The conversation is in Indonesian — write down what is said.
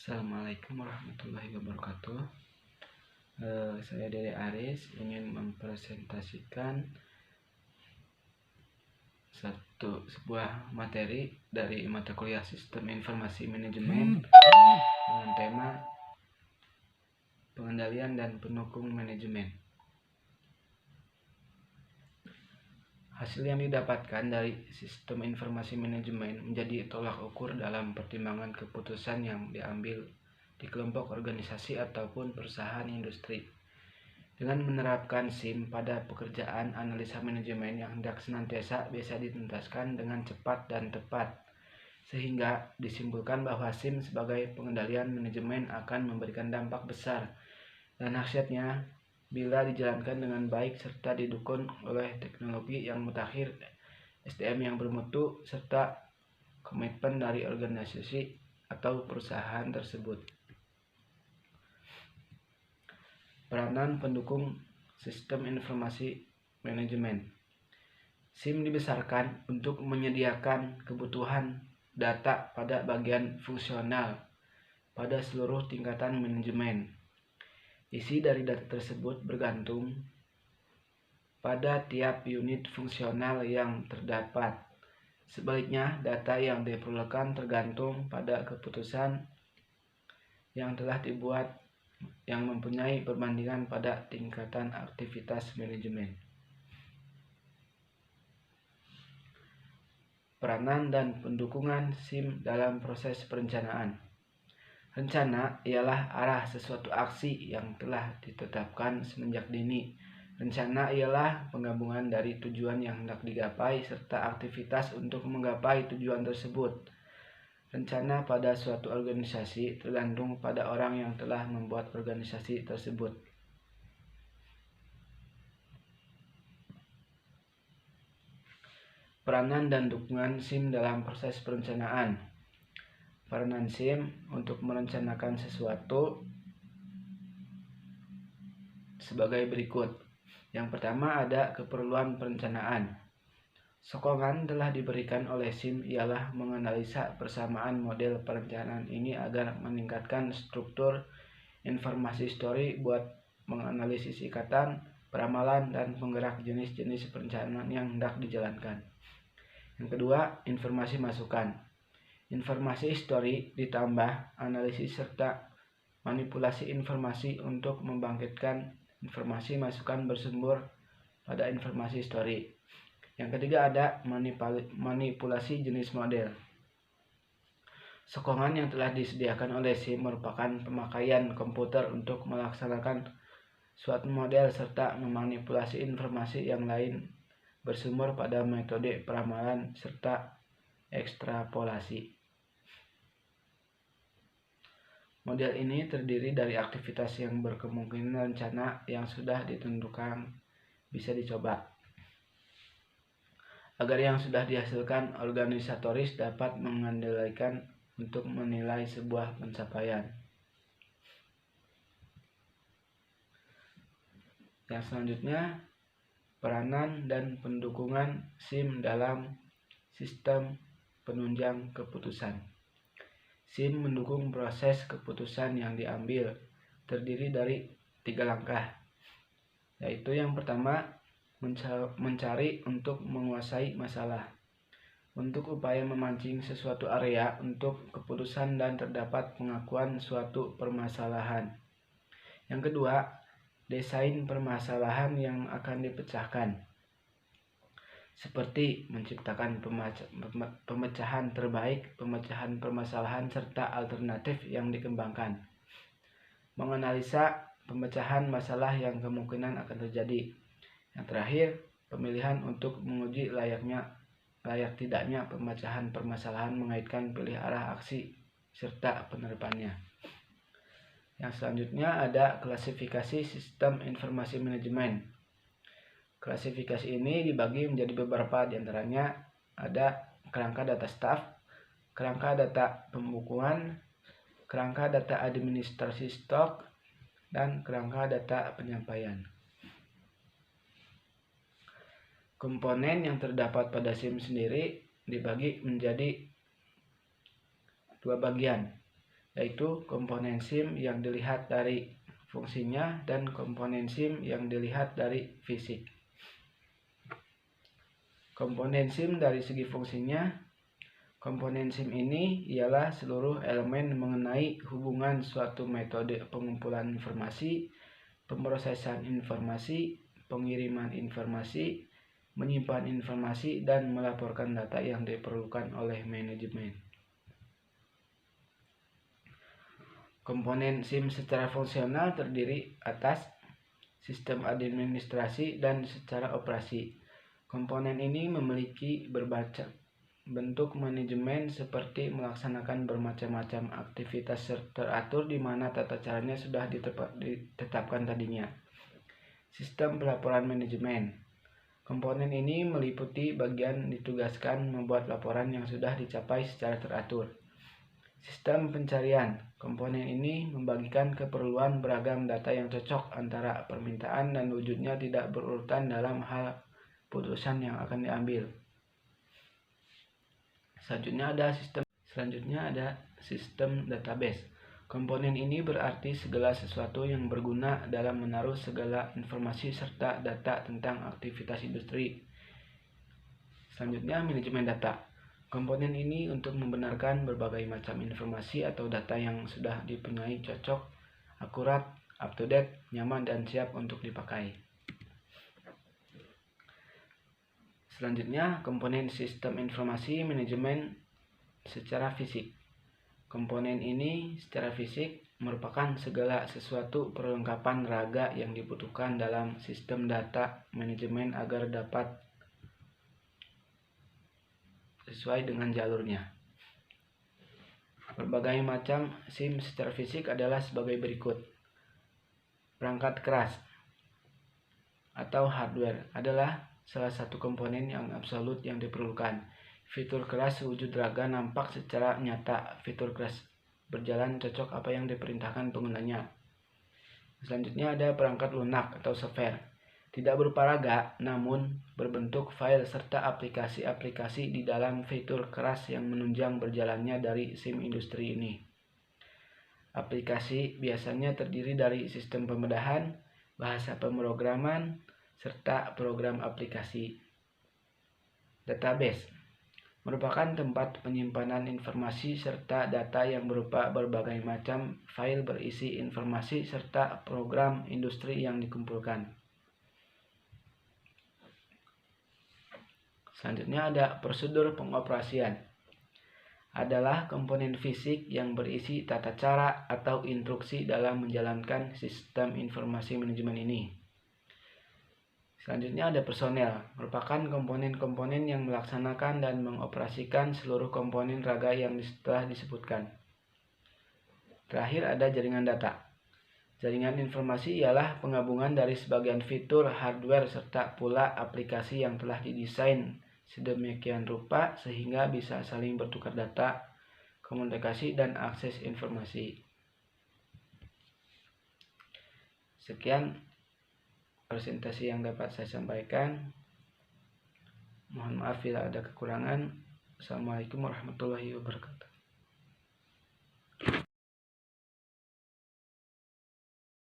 Assalamualaikum warahmatullahi wabarakatuh. Saya Dede Aris ingin mempresentasikan sebuah materi dari mata kuliah Sistem Informasi Manajemen dengan tema pengendalian dan pendukung manajemen. Hasil yang didapatkan dari sistem informasi manajemen menjadi tolak ukur dalam pertimbangan keputusan yang diambil di kelompok organisasi ataupun perusahaan industri. Dengan menerapkan SIM pada pekerjaan analisa manajemen yang hendak senantiasa bisa dituntaskan dengan cepat dan tepat, sehingga disimpulkan bahwa SIM sebagai pengendalian manajemen akan memberikan dampak besar dan khasiatnya bila dijalankan dengan baik serta didukung oleh teknologi yang mutakhir, SDM yang bermutu, serta komitmen dari organisasi atau perusahaan tersebut. Peranan pendukung sistem informasi manajemen. SIM dibesarkan untuk menyediakan kebutuhan data pada bagian fungsional pada seluruh tingkatan manajemen. Isi dari data tersebut bergantung pada tiap unit fungsional yang terdapat. Sebaliknya, data yang diperlukan tergantung pada keputusan yang telah dibuat yang mempunyai perbandingan pada tingkatan aktivitas manajemen. Peranan dan pendukungan SIM dalam proses perencanaan. Rencana ialah arah sesuatu aksi yang telah ditetapkan semenjak dini. Rencana ialah penggabungan dari tujuan yang hendak digapai serta aktivitas untuk menggapai tujuan tersebut. Rencana pada suatu organisasi tergantung pada orang yang telah membuat organisasi tersebut. Peranan dan dukungan SIM dalam proses perencanaan. Peranan SIM untuk merencanakan sesuatu sebagai berikut. Yang pertama ada keperluan perencanaan. Sokongan telah diberikan oleh SIM ialah menganalisa persamaan model perencanaan ini agar meningkatkan struktur informasi story buat menganalisis ikatan, peramalan, dan penggerak jenis-jenis perencanaan yang hendak dijalankan. Yang kedua, informasi masukan. Informasi story ditambah analisis serta manipulasi informasi untuk membangkitkan informasi masukan bersumber pada informasi story. Yang ketiga ada manipulasi jenis model. Sokongan yang telah disediakan oleh SIM merupakan pemakaian komputer untuk melaksanakan suatu model serta memanipulasi informasi yang lain bersumber pada metode peramalan serta ekstrapolasi. Model ini terdiri dari aktivitas yang berkemungkinan rencana yang sudah ditentukan bisa dicoba, agar yang sudah dihasilkan organisatoris dapat mengandalkan untuk menilai sebuah pencapaian. Yang selanjutnya, peranan dan pendukungan SIM dalam sistem penunjang keputusan. SIM mendukung proses keputusan yang diambil, terdiri dari 3 langkah, yaitu yang pertama, mencari untuk menguasai masalah, untuk upaya memancing sesuatu area untuk keputusan dan terdapat pengakuan suatu permasalahan. Yang kedua, desain permasalahan yang akan dipecahkan, seperti menciptakan pemecahan terbaik, pemecahan permasalahan, serta alternatif yang dikembangkan. Menganalisa pemecahan masalah yang kemungkinan akan terjadi. Yang terakhir, pemilihan untuk menguji layak tidaknya pemecahan permasalahan mengaitkan pilih arah aksi serta penerapannya. Yang selanjutnya ada klasifikasi sistem informasi manajemen. Klasifikasi ini dibagi menjadi beberapa, diantaranya ada kerangka data staff, kerangka data pembukuan, kerangka data administrasi stok, dan kerangka data penyampaian. Komponen yang terdapat pada SIM sendiri dibagi menjadi 2 bagian. yaitu komponen SIM yang dilihat dari fungsinya dan komponen SIM yang dilihat dari fisik. Komponen SIM dari segi fungsinya, komponen SIM ini ialah seluruh elemen mengenai hubungan suatu metode pengumpulan informasi, pemrosesan informasi, pengiriman informasi, menyimpan informasi, dan melaporkan data yang diperlukan oleh manajemen. Komponen SIM secara fungsional terdiri atas sistem administrasi dan secara operasi. Komponen ini memiliki berbagai bentuk manajemen seperti melaksanakan bermacam-macam aktivitas teratur di mana tata caranya sudah ditetapkan tadinya. Sistem pelaporan manajemen. Komponen ini meliputi bagian ditugaskan membuat laporan yang sudah dicapai secara teratur. Sistem pencarian. Komponen ini membagikan keperluan beragam data yang cocok antara permintaan dan wujudnya tidak berurutan dalam hal putusan yang akan diambil. Selanjutnya ada sistem database. Komponen ini berarti segala sesuatu yang berguna dalam menaruh segala informasi serta data tentang aktivitas industri. Selanjutnya manajemen data. Komponen ini untuk membenarkan berbagai macam informasi atau data yang sudah dipunyai cocok, akurat, up-to-date, nyaman, dan siap untuk dipakai. Selanjutnya, komponen sistem informasi manajemen secara fisik. Komponen ini secara fisik merupakan segala sesuatu perlengkapan raga yang dibutuhkan dalam sistem data manajemen agar dapat sesuai dengan jalurnya. Berbagai macam SIM secara fisik adalah sebagai berikut. Perangkat keras atau hardware adalah salah satu komponen yang absolut yang diperlukan. Fitur keras wujud raga nampak secara nyata. Fitur keras berjalan cocok apa yang diperintahkan penggunanya. Selanjutnya ada perangkat lunak atau software. Tidak berupa raga, namun berbentuk file serta aplikasi-aplikasi di dalam fitur keras yang menunjang berjalannya dari SIM industri ini. Aplikasi biasanya terdiri dari sistem pembedahan, bahasa pemrograman, serta program aplikasi. Database merupakan tempat penyimpanan informasi serta data yang berupa berbagai macam file berisi informasi serta program industri yang dikumpulkan. Selanjutnya ada prosedur pengoperasian. Adalah komponen fisik yang berisi tata cara atau instruksi dalam menjalankan sistem informasi manajemen ini. Selanjutnya ada personel, merupakan komponen-komponen yang melaksanakan dan mengoperasikan seluruh komponen raga yang telah disebutkan. Terakhir ada jaringan data. Jaringan informasi ialah penggabungan dari sebagian fitur hardware serta pula aplikasi yang telah didesain sedemikian rupa sehingga bisa saling bertukar data, komunikasi, dan akses informasi. Sekian presentasi yang dapat saya sampaikan. Mohon maaf bila ada kekurangan. Assalamualaikum warahmatullahi wabarakatuh.